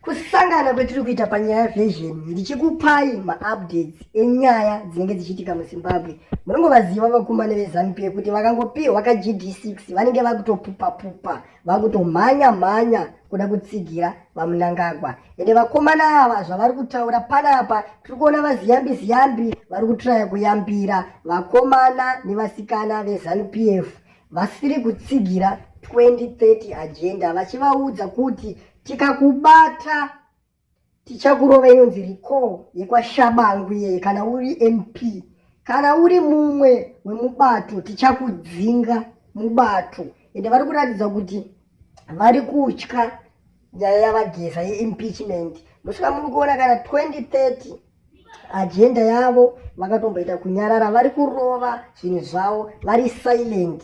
kusangana kwetiri kuita panyaya vision ndichikupai maupdates enyaya dzinenge dzichiitika muZimbabwe. Munongovaziva vakomana veZANU-PF kuti vakangopiwa kaGD6 vanenge vakutopupa vakutomhanya kuda kutsigira vaMnangagwa. Ende vakomana ava zvavari kutaura panapa tiri kuona vaziyambi vari kutraya kuyambira vakomana nevasikana veZANU-PF vasiri kutsigira 2030 agenda, vachivaudza kuti tikakubata tichakurova inonzi recall yekwashabangu yeye. Kana uri MP, kana uri mumwe wemubato tichakudzinga mubato. Ende vari kuratidza kuti vari kutya nyaya yavageza yeimpeachment. Musvika muri kuona kana 2030 agenda yavo vakatomboita kunyarara, vari kurova zvinhu zvavo, vari silent.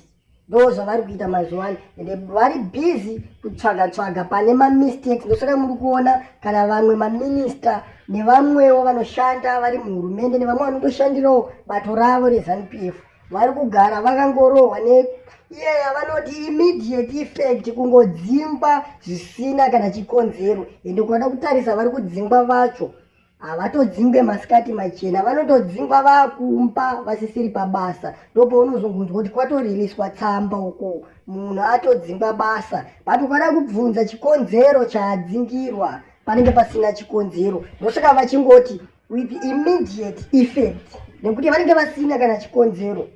Ndo zvavari kuita mazuva ano, ende vari busy kutsvaga pane mistakes. Ndosaka muri kuona kana vamwe maminista nevamwewo vanoshanda vari muhurumende nevamwe vanondoshandirawo bato ravo reZANU-PF vari kugara vakangorohwa iyaya vanoti immediate effect, kungodzingwa zvisina kana chikonzero. Ende kuda kutarisa vari kudzingwa vacho havatodzingwe masikati machena, vanotodzingwa vakumba vasisiri pabasa. Ndopo unozongonzwa kuti kwatoririswa tsamba uko munhu atodzingwa basa, but ukada kubvunza chikonzero chaadzingirwa panenge pasina chikonzero. Ndosaka vachingoti with immediate effect nekuti vanenge vasina kana chikonzero.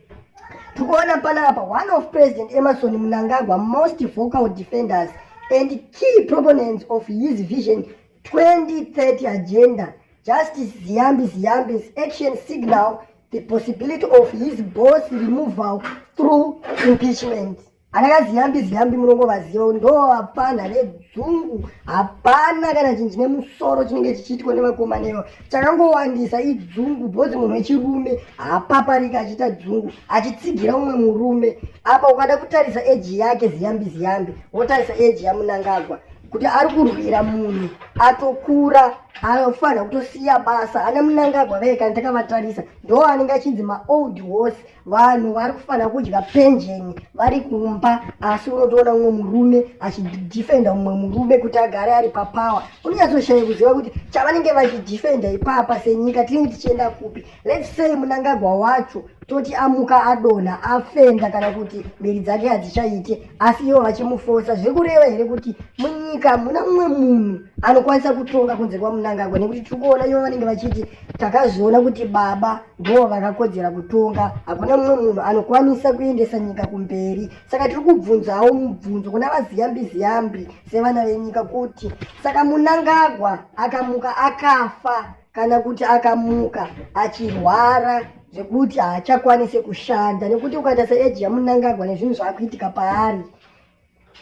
Tukuona panapa one of President Emmerson Mnangagwa most vocal defenders and key proponents of his vision 2030 agenda, Justice Ziyambi's action signal the possibility of his boss removal through impeachment. Anaka Ziyambi munongovaziva ndo hapana nedzungu, hapana kana chinhu chine musoro chinenge chichiitwa nevakomanevo chakangowandisa idzungu. Bhozi munhu wechirume hapaparika achiita dzungu achitsigira umwe murume. Apa ukada kutarisa eji yake Ziyambi wotarisa eji yaMnangagwa kuti ari kurwira munhu atokura anofanira kutosiya basa. Ana Mnangagwa veka ndakavatarisa ndo anenge achinzi maold horse, vanhu vari kufanira kudya pensheni vari kumba, asi unotoona umwe murume achidifenda umwe murume kuti agare ari papawa. Unonyatsoshaya kuziva kuti chavanenge vachidifenda ipapa senyika tinenge tichienda kupi. Let's say Mnangagwa wacho toti amuka adonha afenda kana kuti mberi dzake hadzichaite, asi ivo vachimufosa. Zviri kureva here kuti munyika muna mumwe munhu anokwanisa kutonga kunze kwaMnangagwa? Nekuti tiri kuona ivo vanenge vachiti takazviona kuti baba ndo vakakodzera kutonga, hakuna mumwe munhu anokwanisa kuendesa nyika kumberi. Saka tiri kubvunzawo mubvunzo kuna vaziyambi sevana venyika kuti saka Mnangagwa akamuka akafa kana kuti akamuka achirwara zvekuti haachakwanise kushanda, nekuti ukaita seeji yaMnangagwa nezvinhu zvaakuitika paari,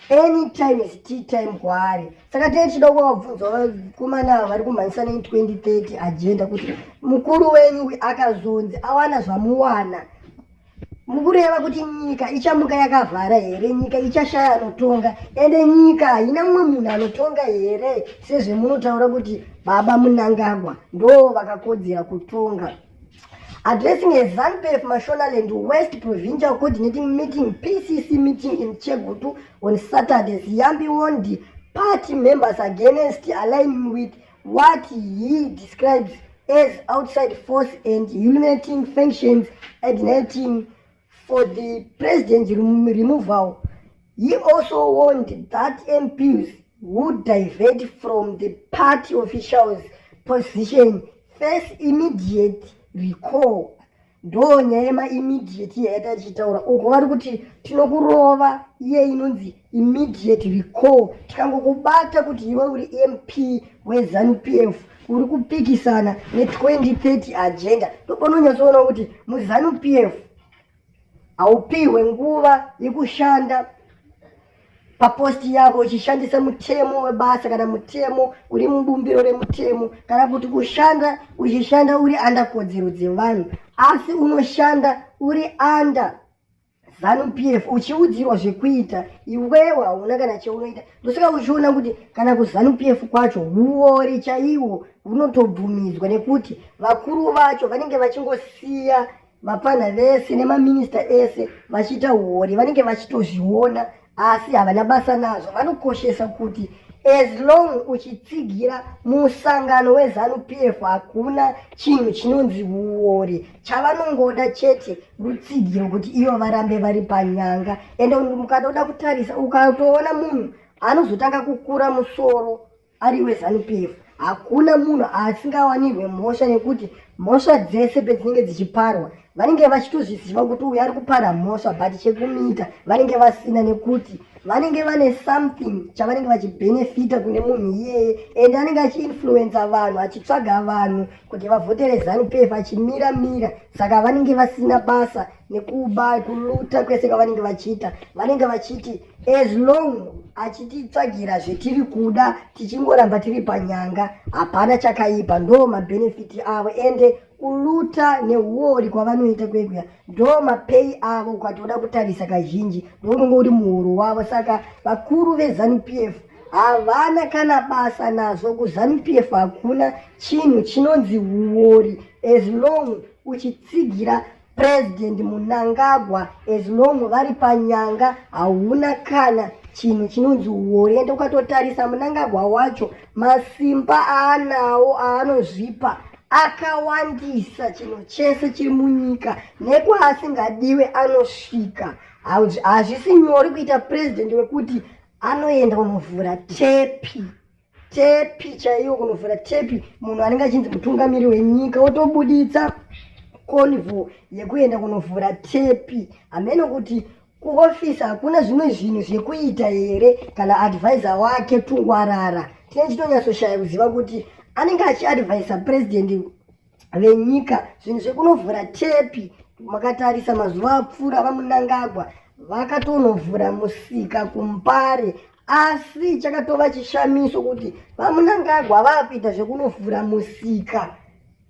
anytime is tea time kwaari. Saka tichida kuvabvunza vakomana vari kumhanyisa ne2030 agenda kuti mukuru wenyu akazonzi awana zvamuwana, mukureva kuti nyika ichamuka yakavhara here? Nyika ichashaya anotonga? Ende nyika haina mumwe munhu anotonga here sezvemunotaura kuti baba Mnangagwa ndo vakakodzera kutonga? Addressing a ZANU-PF Mashonaland West Provincial Coordinating Meeting (PCC) meeting in Chegutu on Saturday, Ziyambi warned party members against aligning with what he describes as outside force and uniting factions advocating for the president's removal. He also warned that MPs would divert from the party officials' position face immediate recall. Ndo nyaya immediate yaita chitaura uko vari kuti tinokurova iye inonzi immediate recall. Tikangokubata kuti iwe uri MP weZANU-PF uri kupikisana ne2030 agenda, ndopanonyatsoona kuti muZANU-PF haupiwe nguva yekushanda paposti yako uchishandisa mutemo webasa kana mutemo uri mubumbiro remutemo, kana kuti kushanda uchishanda uri anda kodzero dzevanhu, asi unoshanda uri anda ZANU-PF uchiudzirwa zvekuita iwewe hauna kana cheunoita. Ndosaka uchiona kuti kana kuZANU-PF kwacho huori chaiwo hunotobvumidzwa, nekuti vakuru vacho vanenge vachingosiya mapana vese nemaminista ese vachiita huori, vanenge vachitozviona asi havana basa nazvo. Vanokoshesa kuti as long uchitsigira musangano weZANU-PF hakuna chinhu chinonzi uori. Chavanongoda chete rutsigiro kuti ivo varambe vari panyanga. Ende mukatoda kutarisa ukatoona munhu anozotanga kukura musoro ari weZANU-PF, hakuna munhu asingawanirwe mhosva, nekuti mhosva dzese pedzinenge dzichiparwa vanenge vachitozviziva kuti uyu ari kupara mhosva, but chekumuita vanenge vasina, nekuti vanenge vane something chavanenge vachibhenefita kune munhu iyeye, ende anenge achiinfluenza vanhu, achitsvaga vanhu kuti vavhotere ZANU-PF, achimira. Saka vanenge vasina basa nekuba kuluta kwese kwavanenge vachiita. Vanenge vachiti as long achititsvagira zvetiri kuda tichingoramba tiri panyanga, hapana chakaipa. Ndo mabhenefiti avo, ende kuluta neuori kwavanoita kwekuya ndo mapei avo. Ukatoda kutarisa kazhinji ndounonge uri muhuro wavo. Saka vakuru veZANU-PF havana kana basa nazvo. KuZANU-PF hakuna chinhu chinonzi uori. As long uchitsigira President Mnangagwa, as long vari panyanga, hauna kana chinhu chinonzi uori. Ende ukatotarisa Mnangagwa wacho masimba aanawo aanozvipa akawandisa chinhu chese chiri munyika, nekwaasingadiwe anosvika. Hazvisi nyori kuita president wekuti anoenda kunovhura tepi chaiyo, kunovhura tepi munhu anenge achinzi mutungamiri wenyika otobuditsa konvo yekuenda kunovhura tepi. Hameno kuti kuofisi hakuna zvimwe zvinhu zvekuita here, kana advisor wake Tungwarara tine chitonyasoshaya kuziva kuti anenge achiadvaisa president venyika zvinhu zvekunovhura tepi. Makatarisa mazuva apfuura vaMnangagwa vakatonovhura musika kuMpare, asi chakatova chishamiso kuti vaMnangagwa vakuita zvekunovhura musika.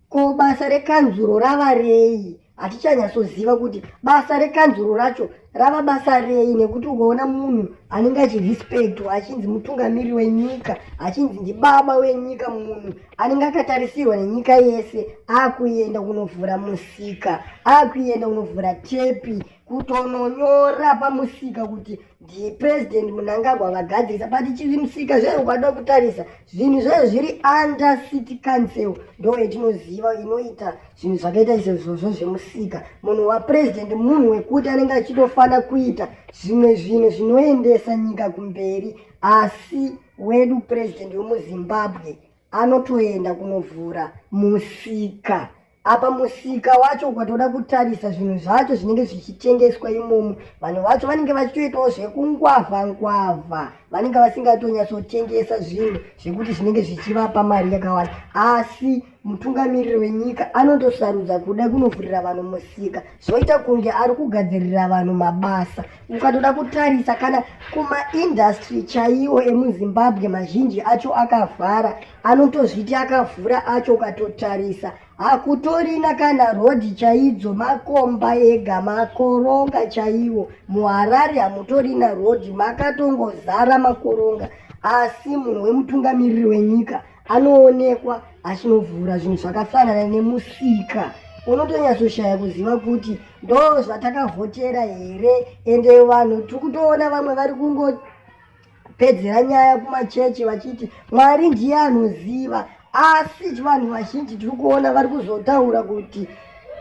Ko basa rekanzuro rava rei? Hatichanyasoziva kuti basa rekanzuro racho rava basa rei, nekuti ukaona munhu anenge achirespectwa achinzi mutungamiri wenyika, achinzi ndibaba wenyika, munhu anenge akatarisirwa nenyika yese, akuenda kunovhura musika, akuenda kunovhura tepi, kutononyora pamusika kuti ndiPresident Mnangagwa vagadzirisa. But chiri musika zvayo ukada kutarisa zvinhu zvayo zviri under city council, ndo yetinoziva inoita zvinhu zvakaita izvozvo zvemusika. Munhu wapresident munhu wekuti anenge achitofana kuita zvimwe zvinhu zvinoendesa nyika kumberi, asi wedu president wemuZimbabwe anotoenda kunovhura musika. Apa musika wacho ukatoda kutarisa zvinhu zvacho zvinenge zvichitengeswa imomo, vanhu vacho vanenge vachitoitawo zvekungwavha, vanenge vasingatonyasotengesa zvinhu zvekuti zvinenge zvichivapa mari yakawanda, asi mutungamiriri wenyika anotosarudza kuda kunovhurira vanhu musika, zvoita kunge ari kugadzirira vanhu mabasa. Ukatoda kutarisa kana kumaindastry chaiwo emuZimbabwe mazhinji acho akavhara, anotozviti akavhura acho. Ukatotarisa hakutorina kana rodhi chaidzo, makomba ega, makoronga chaiwo. muHarare hamutorina rodhi, makatongozara makoronga, asi munhu wemutungamiriri wenyika anoonekwa achinovhura zvinhu zvakafanana nemusika. Unotonyasoshaya kuziva kuti ndo zvatakavhotera here. Ende vanhu tiri kutoona vamwe vari kungopedzera nyaya kumachechi vachiti Mwari ndiye anoziva, asi vanhu vazhinji tiri kuona vari kuzotaura kuti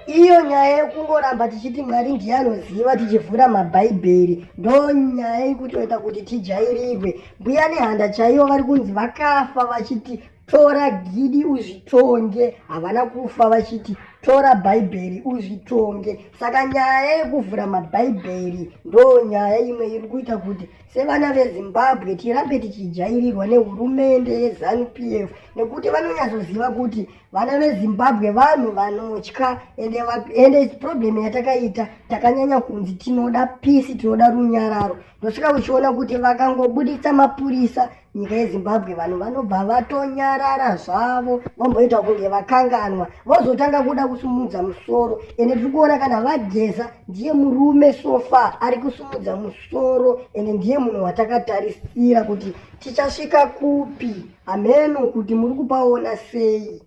iyo nyaya yekungoramba tichiti Mwari ndiye anoziva tichivhura mabhaibheri ndo nyaya yekutoita kuti tijairirwe. Mbuya nehanda chaivo vari kunzi vakafa vachiti tora gidi uzvitonge, havana kufa vachiti tora bhaibheri uzvitonge. Saka nyaya yekuvhura mabhaibheri ndo nyaya imwe iri kuita kuti sevana veZimbabwe tirambe tichijairirwa nehurumende yeZANU-PF, nekuti vanonyazoziva kuti vana veZimbabwe vanhu vanotya. Ende problem yatakaita takanyanya kunzi tinoda peace, tinoda runyararo. Ndosvika uchiona kuti vakangobuditsa mapurisa nyika yeZimbabwe, vanhu vanobva vatonyarara zvavo, vomboita kunge vakanganwa, vozotanga kuda kusumudza musoro. Ende tiri kuona kana vageza ndiye murume sofa ari kusumudza musoro, ende ndiye munhu watakatarisira kuti tichasvika kupi. Ameno kuti muri kupaona sei?